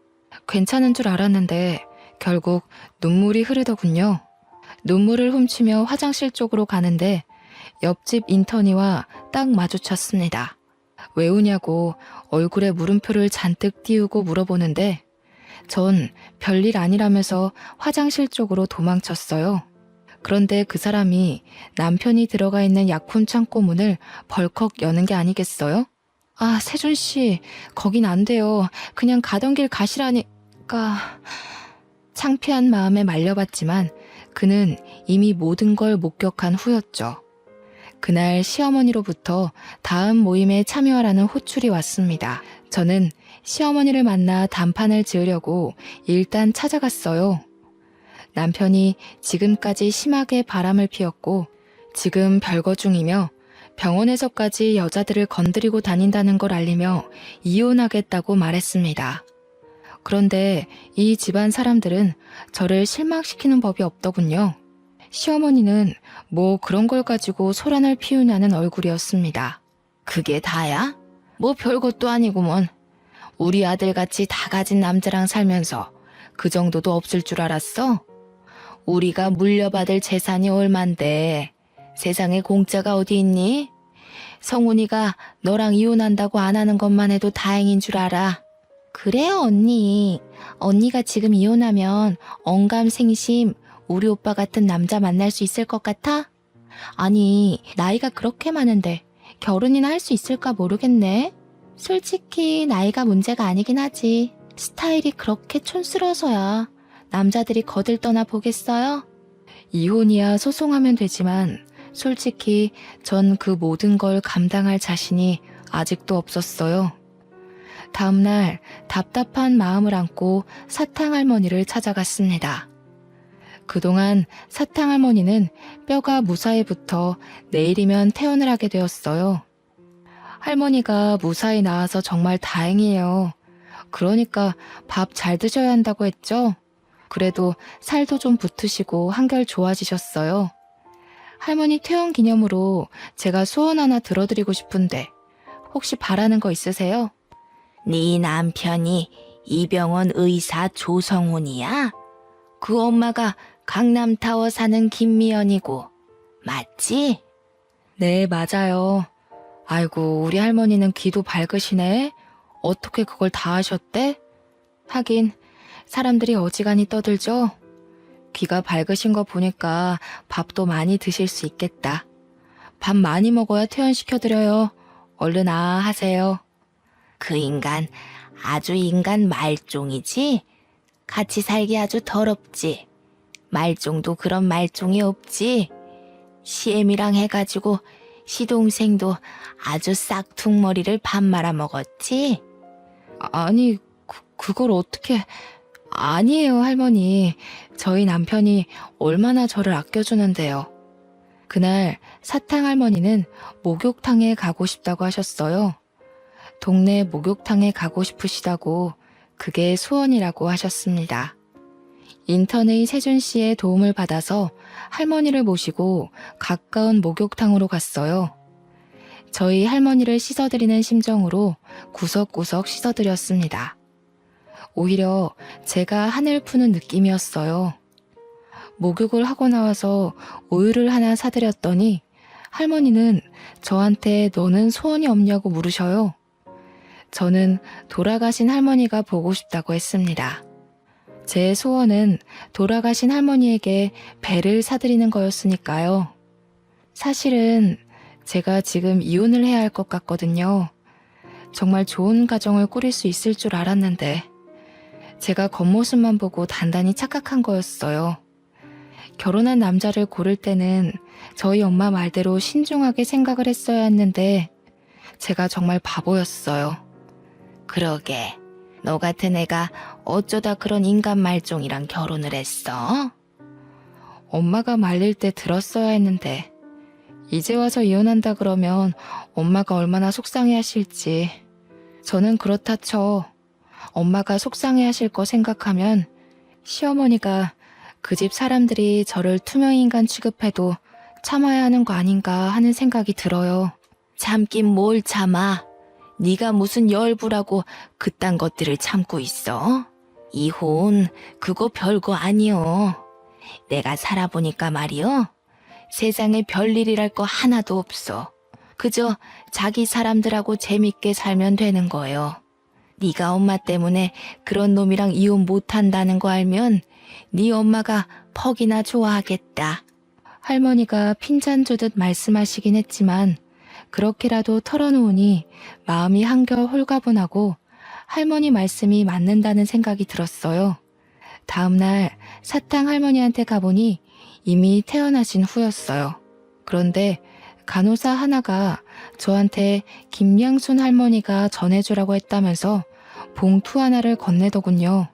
괜찮은 줄 알았는데 결국 눈물이 흐르더군요. 눈물을 훔치며 화장실 쪽으로 가는데 옆집 인턴이와 딱 마주쳤습니다. 왜 우냐고 얼굴에 물음표를 잔뜩 띄우고 물어보는데 전 별일 아니라면서 화장실 쪽으로 도망쳤어요. 그런데 그 사람이 남편이 들어가 있는 약품 창고 문을 벌컥 여는 게 아니겠어요? 아, 세준 씨, 거긴 안 돼요. 그냥 가던 길 가시라니까. 창피한 마음에 말려봤지만 그는 이미 모든 걸 목격한 후였죠. 그날 시어머니로부터 다음 모임에 참여하라는 호출이 왔습니다. 저는 시어머니를 만나 단판을 지으려고 일단 찾아갔어요. 남편이 지금까지 심하게 바람을 피웠고 지금 별거 중이며 병원에서까지 여자들을 건드리고 다닌다는 걸 알리며 이혼하겠다고 말했습니다. 그런데 이 집안 사람들은 저를 실망시키는 법이 없더군요. 시어머니는 뭐 그런 걸 가지고 소란을 피우냐는 얼굴이었습니다. 그게 다야? 뭐 별것도 아니구먼. 우리 아들같이 다 가진 남자랑 살면서 그 정도도 없을 줄 알았어? 우리가 물려받을 재산이 얼만데 세상에 공짜가 어디 있니? 성훈이가 너랑 이혼한다고 안 하는 것만 해도 다행인 줄 알아. 그래요, 언니. 언니가 지금 이혼하면 언감생심 우리 오빠 같은 남자 만날 수 있을 것 같아? 아니, 나이가 그렇게 많은데 결혼이나 할 수 있을까 모르겠네. 솔직히 나이가 문제가 아니긴 하지. 스타일이 그렇게 촌스러워서야 남자들이 거들떠나 보겠어요? 이혼이야 소송하면 되지만 솔직히 전 그 모든 걸 감당할 자신이 아직도 없었어요. 다음날 답답한 마음을 안고 사탕할머니를 찾아갔습니다. 그동안 사탕할머니는 뼈가 무사히 붙어 내일이면 퇴원을 하게 되었어요. 할머니가 무사히 나와서 정말 다행이에요. 그러니까 밥 잘 드셔야 한다고 했죠? 그래도 살도 좀 붙으시고 한결 좋아지셨어요. 할머니 퇴원 기념으로 제가 소원 하나 들어드리고 싶은데 혹시 바라는 거 있으세요? 네 남편이 이 병원 의사 조성훈이야? 그 엄마가 강남타워 사는 김미연이고, 맞지? 네, 맞아요. 아이고, 우리 할머니는 귀도 밝으시네. 어떻게 그걸 다 하셨대? 하긴, 사람들이 어지간히 떠들죠? 귀가 밝으신 거 보니까 밥도 많이 드실 수 있겠다. 밥 많이 먹어야 퇴원시켜드려요. 얼른 하세요. 그 인간, 아주 인간 말종이지? 같이 살기 아주 더럽지? 말종도 그런 말종이 없지? 시엠이랑 해가지고 시동생도 아주 싹퉁머리를 밥 말아 먹었지? 아니, 그걸 어떻게... 아니에요, 할머니. 저희 남편이 얼마나 저를 아껴주는데요. 그날 사탕 할머니는 목욕탕에 가고 싶다고 하셨어요. 동네 목욕탕에 가고 싶으시다고 그게 소원이라고 하셨습니다. 인턴의 세준 씨의 도움을 받아서 할머니를 모시고 가까운 목욕탕으로 갔어요. 저희 할머니를 씻어드리는 심정으로 구석구석 씻어드렸습니다. 오히려 제가 한을 푸는 느낌이었어요. 목욕을 하고 나와서 우유를 하나 사드렸더니 할머니는 저한테 너는 소원이 없냐고 물으셔요. 저는 돌아가신 할머니가 보고 싶다고 했습니다. 제 소원은 돌아가신 할머니에게 배를 사드리는 거였으니까요. 사실은 제가 지금 이혼을 해야 할 것 같거든요. 정말 좋은 가정을 꾸릴 수 있을 줄 알았는데 제가 겉모습만 보고 단단히 착각한 거였어요. 결혼한 남자를 고를 때는 저희 엄마 말대로 신중하게 생각을 했어야 했는데 제가 정말 바보였어요. 그러게, 너 같은 애가 어쩌다 그런 인간 말종이랑 결혼을 했어? 엄마가 말릴 때 들었어야 했는데 이제 와서 이혼한다 그러면 엄마가 얼마나 속상해 하실지. 저는 그렇다 쳐. 엄마가 속상해 하실 거 생각하면 시어머니가 그 집 사람들이 저를 투명인간 취급해도 참아야 하는 거 아닌가 하는 생각이 들어요. 참긴 뭘 참아. 네가 무슨 열부라고 그딴 것들을 참고 있어? 이혼 그거 별거 아니여. 내가 살아보니까 말이여. 세상에 별일이랄 거 하나도 없어. 그저 자기 사람들하고 재밌게 살면 되는 거요. 네가 엄마 때문에 그런 놈이랑 이혼 못한다는 거 알면 네 엄마가 퍽이나 좋아하겠다. 할머니가 핀잔 주듯 말씀하시긴 했지만 그렇게라도 털어놓으니 마음이 한결 홀가분하고 할머니 말씀이 맞는다는 생각이 들었어요. 다음 날 사탕 할머니한테 가보니 이미 퇴원하신 후였어요. 그런데 간호사 하나가 저한테 김양순 할머니가 전해주라고 했다면서 봉투 하나를 건네더군요.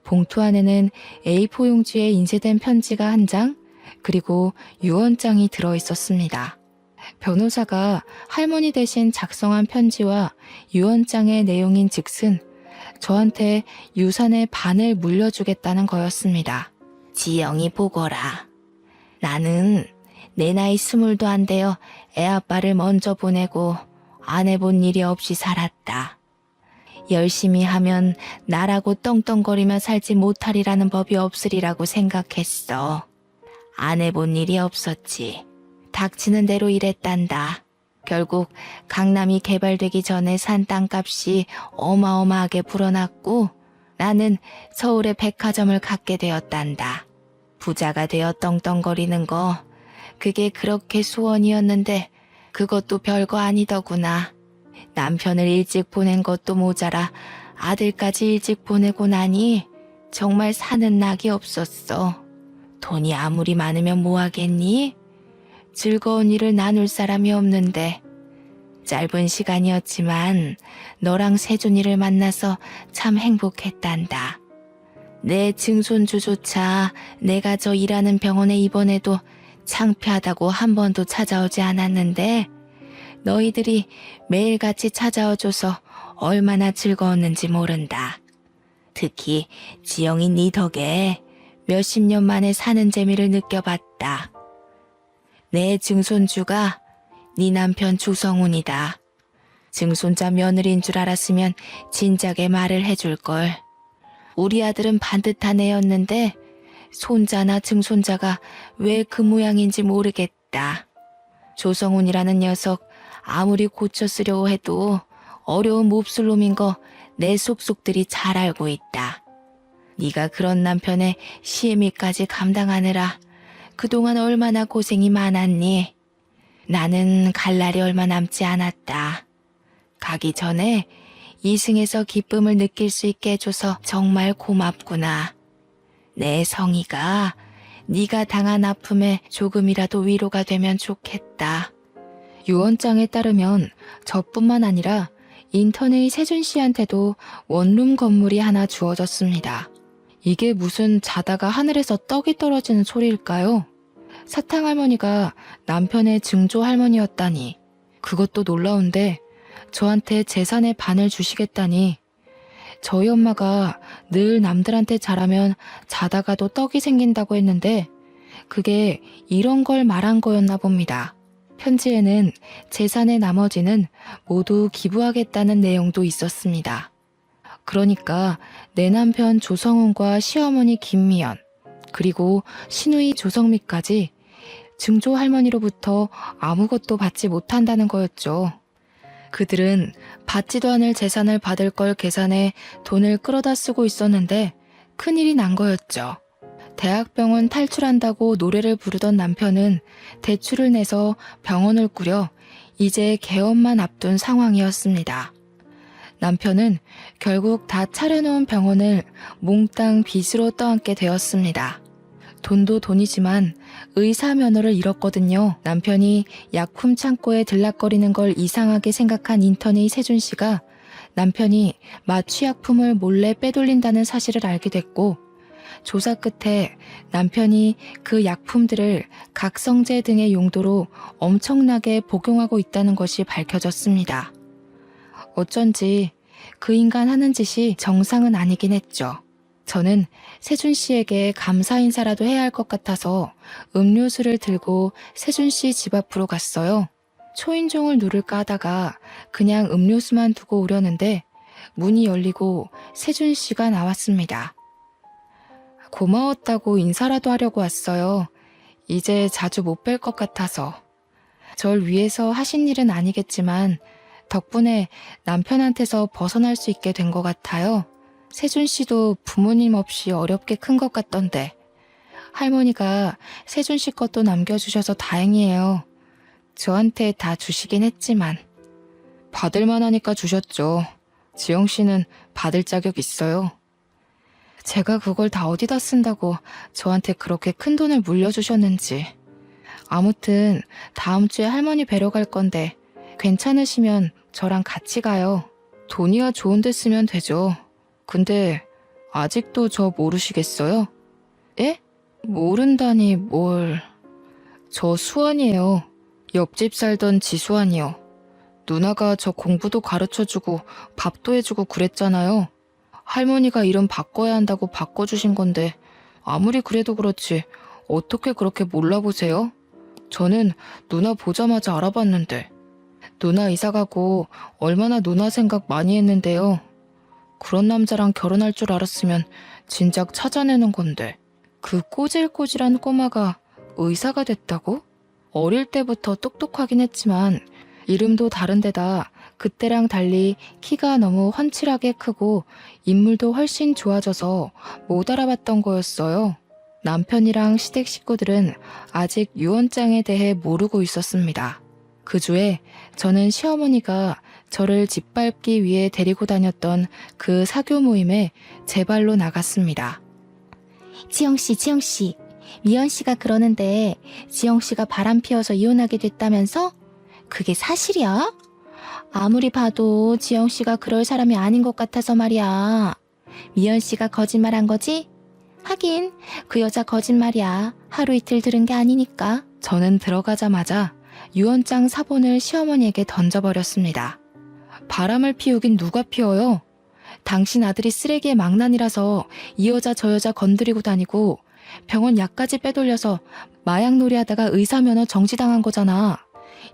봉투 안에는 A4 용지에 인쇄된 편지가 한 장, 그리고 유언장이 들어있었습니다. 변호사가 할머니 대신 작성한 편지와 유언장의 내용인 즉슨 저한테 유산의 반을 물려주겠다는 거였습니다. 지영이 보거라. 나는 내 나이 20도 안 되어 애 아빠를 먼저 보내고 안 해본 일이 없이 살았다. 열심히 하면 나라고 떵떵거리며 살지 못하리라는 법이 없으리라고 생각했어. 안 해본 일이 없었지. 닥치는 대로 일했단다. 결국 강남이 개발되기 전에 산 땅값이 어마어마하게 불어났고 나는 서울에 백화점을 갖게 되었단다. 부자가 되어 떵떵거리는 거 그게 그렇게 소원이었는데 그것도 별거 아니더구나. 남편을 일찍 보낸 것도 모자라 아들까지 일찍 보내고 나니 정말 사는 낙이 없었어. 돈이 아무리 많으면 뭐하겠니? 즐거운 일을 나눌 사람이 없는데 짧은 시간이었지만 너랑 세준이를 만나서 참 행복했단다. 내 증손주조차 내가 저 일하는 병원에 입원해도 창피하다고 한 번도 찾아오지 않았는데 너희들이 매일같이 찾아와줘서 얼마나 즐거웠는지 모른다. 특히 지영이 네 덕에 몇십 년 만에 사는 재미를 느껴봤다. 내 증손주가 네 남편 주성훈이다. 증손자 며느리인 줄 알았으면 진작에 말을 해줄걸. 우리 아들은 반듯한 애였는데 손자나 증손자가 왜 그 모양인지 모르겠다. 조성훈이라는 녀석 아무리 고쳐 쓰려고 해도 어려운 몹쓸 놈인 거 내 속속들이 잘 알고 있다. 네가 그런 남편의 시애미까지 감당하느라 그동안 얼마나 고생이 많았니? 나는 갈 날이 얼마 남지 않았다. 가기 전에 이승에서 기쁨을 느낄 수 있게 해줘서 정말 고맙구나. 내 성희가 네가 당한 아픔에 조금이라도 위로가 되면 좋겠다. 유언장에 따르면 저뿐만 아니라 인턴의 세준 씨한테도 원룸 건물이 하나 주어졌습니다. 이게 무슨 자다가 하늘에서 떡이 떨어지는 소리일까요? 사탕 할머니가 남편의 증조 할머니였다니. 그것도 놀라운데 저한테 재산의 반을 주시겠다니. 저희 엄마가 늘 남들한테 잘하면 자다가도 떡이 생긴다고 했는데 그게 이런 걸 말한 거였나 봅니다. 편지에는 재산의 나머지는 모두 기부하겠다는 내용도 있었습니다. 그러니까 내 남편 조성훈과 시어머니 김미연, 그리고 시누이 조성미까지 증조 할머니로부터 아무것도 받지 못한다는 거였죠. 그들은 받지도 않을 재산을 받을 걸 계산해 돈을 끌어다 쓰고 있었는데 큰일이 난 거였죠. 대학병원 탈출한다고 노래를 부르던 남편은 대출을 내서 병원을 꾸려 이제 개업만 앞둔 상황이었습니다. 남편은 결국 다 차려놓은 병원을 몽땅 빚으로 떠안게 되었습니다. 돈도 돈이지만 의사 면허를 잃었거든요. 남편이 약품 창고에 들락거리는 걸 이상하게 생각한 인턴의 세준 씨가 남편이 마취약품을 몰래 빼돌린다는 사실을 알게 됐고 조사 끝에 남편이 그 약품들을 각성제 등의 용도로 엄청나게 복용하고 있다는 것이 밝혀졌습니다. 어쩐지 그 인간 하는 짓이 정상은 아니긴 했죠. 저는 세준 씨에게 감사 인사라도 해야 할 것 같아서 음료수를 들고 세준 씨 집 앞으로 갔어요. 초인종을 누를까 하다가 그냥 음료수만 두고 오려는데 문이 열리고 세준 씨가 나왔습니다. 고마웠다고 인사라도 하려고 왔어요. 이제 자주 못 뵐 것 같아서. 절 위해서 하신 일은 아니겠지만 덕분에 남편한테서 벗어날 수 있게 된 것 같아요. 세준 씨도 부모님 없이 어렵게 큰 것 같던데. 할머니가 세준 씨 것도 남겨주셔서 다행이에요. 저한테 다 주시긴 했지만. 받을만 하니까 주셨죠. 지영 씨는 받을 자격 있어요. 제가 그걸 다 어디다 쓴다고 저한테 그렇게 큰 돈을 물려주셨는지. 아무튼 다음 주에 할머니 뵈러 갈 건데 괜찮으시면 저랑 같이 가요. 돈이야 좋은 데 쓰면 되죠. 근데 아직도 저 모르시겠어요? 예? 모른다니 뭘. 저 수환이에요. 옆집 살던 지수환이요. 누나가 저 공부도 가르쳐주고 밥도 해주고 그랬잖아요. 할머니가 이름 바꿔야 한다고 바꿔주신 건데 아무리 그래도 그렇지 어떻게 그렇게 몰라보세요? 저는 누나 보자마자 알아봤는데. 누나 이사가고 얼마나 누나 생각 많이 했는데요. 그런 남자랑 결혼할 줄 알았으면 진작 찾아내는 건데. 그 꼬질꼬질한 꼬마가 의사가 됐다고? 어릴 때부터 똑똑하긴 했지만 이름도 다른데다 그때랑 달리 키가 너무 훤칠하게 크고 인물도 훨씬 좋아져서 못 알아봤던 거였어요. 남편이랑 시댁 식구들은 아직 유언장에 대해 모르고 있었습니다. 그 주에 저는 시어머니가 저를 짓밟기 위해 데리고 다녔던 그 사교 모임에 제 발로 나갔습니다. 지영씨, 미연씨가 그러는데 지영씨가 바람 피워서 이혼하게 됐다면서? 그게 사실이야? 아무리 봐도 지영씨가 그럴 사람이 아닌 것 같아서 말이야. 미연씨가 거짓말한 거지? 하긴 그 여자 거짓말이야. 하루 이틀 들은 게 아니니까. 저는 들어가자마자 유언장 사본을 시어머니에게 던져버렸습니다. 바람을 피우긴 누가 피워요? 당신 아들이 쓰레기의 망난이라서 이 여자 저 여자 건드리고 다니고 병원 약까지 빼돌려서 마약놀이 하다가 의사면허 정지당한 거잖아.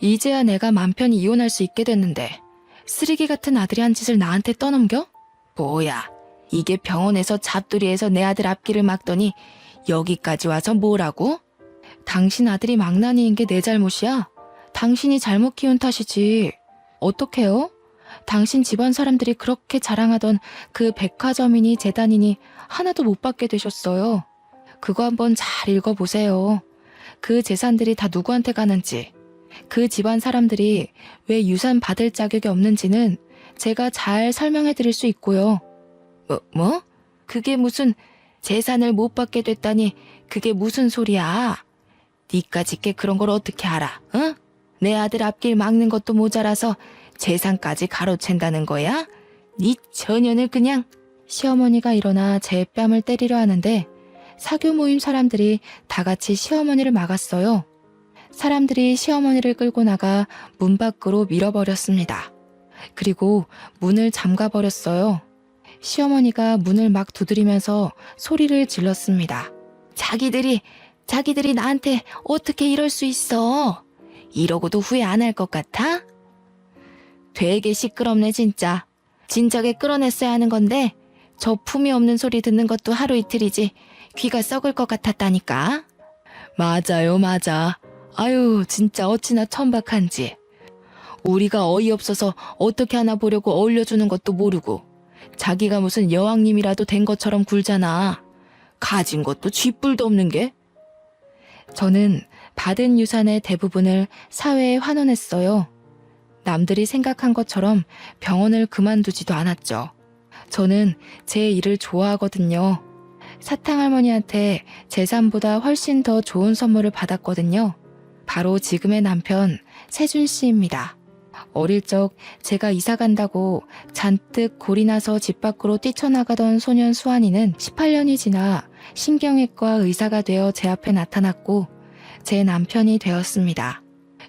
이제야 내가 맘 편히 이혼할 수 있게 됐는데 쓰레기 같은 아들이 한 짓을 나한테 떠넘겨? 뭐야, 이게 병원에서 잡돌이에서 내 아들 앞길을 막더니 여기까지 와서 뭐라고? 당신 아들이 망나니인 게 내 잘못이야? 당신이 잘못 키운 탓이지. 어떡해요? 당신 집안 사람들이 그렇게 자랑하던 그 백화점이니 재단이니 하나도 못 받게 되셨어요. 그거 한번 잘 읽어보세요. 그 재산들이 다 누구한테 가는지, 그 집안 사람들이 왜 유산 받을 자격이 없는지는 제가 잘 설명해 드릴 수 있고요. 뭐? 그게 무슨 재산을 못 받게 됐다니 그게 무슨 소리야? 니까짓게 그런 걸 어떻게 알아? 응? 내 아들 앞길 막는 것도 모자라서 재산까지 가로챈다는 거야? 니 처녀는 그냥. 시어머니가 일어나 제 뺨을 때리려 하는데 사교 모임 사람들이 다 같이 시어머니를 막았어요. 사람들이 시어머니를 끌고 나가 문 밖으로 밀어버렸습니다. 그리고 문을 잠가버렸어요. 시어머니가 문을 막 두드리면서 소리를 질렀습니다. 자기들이 나한테 어떻게 이럴 수 있어? 이러고도 후회 안 할 것 같아? 되게 시끄럽네 진짜. 진작에 끌어냈어야 하는 건데 저 품이 없는 소리 듣는 것도 하루 이틀이지 귀가 썩을 것 같았다니까. 맞아요, 맞아. 아유, 진짜 어찌나 천박한지. 우리가 어이없어서 어떻게 하나 보려고 어울려주는 것도 모르고 자기가 무슨 여왕님이라도 된 것처럼 굴잖아. 가진 것도 쥐뿔도 없는 게. 저는 받은 유산의 대부분을 사회에 환원했어요. 남들이 생각한 것처럼 병원을 그만두지도 않았죠. 저는 제 일을 좋아하거든요. 사탕할머니한테 재산보다 훨씬 더 좋은 선물을 받았거든요. 바로 지금의 남편 세준 씨입니다. 어릴 적 제가 이사 간다고 잔뜩 골이 나서 집 밖으로 뛰쳐나가던 소년 수환이는 18년이 지나 신경외과 의사가 되어 제 앞에 나타났고 제 남편이 되었습니다.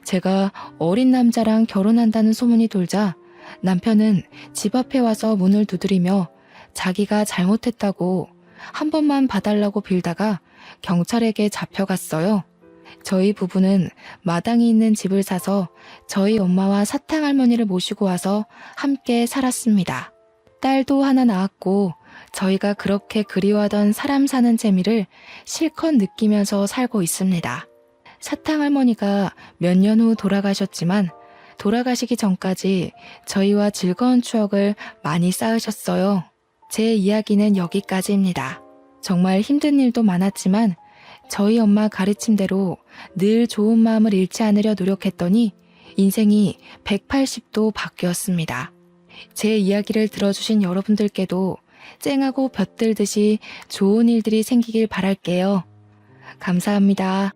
제가 어린 남자랑 결혼한다는 소문이 돌자 남편은 집 앞에 와서 문을 두드리며 자기가 잘못했다고 한 번만 봐달라고 빌다가 경찰에게 잡혀갔어요. 저희 부부는 마당이 있는 집을 사서 저희 엄마와 사탕할머니를 모시고 와서 함께 살았습니다. 딸도 하나 낳았고 저희가 그렇게 그리워하던 사람 사는 재미를 실컷 느끼면서 살고 있습니다. 사탕할머니가 몇 년 후 돌아가셨지만 돌아가시기 전까지 저희와 즐거운 추억을 많이 쌓으셨어요. 제 이야기는 여기까지입니다. 정말 힘든 일도 많았지만 저희 엄마 가르침대로 늘 좋은 마음을 잃지 않으려 노력했더니 인생이 180도 바뀌었습니다. 제 이야기를 들어주신 여러분들께도 쨍하고 볕들듯이 좋은 일들이 생기길 바랄게요. 감사합니다.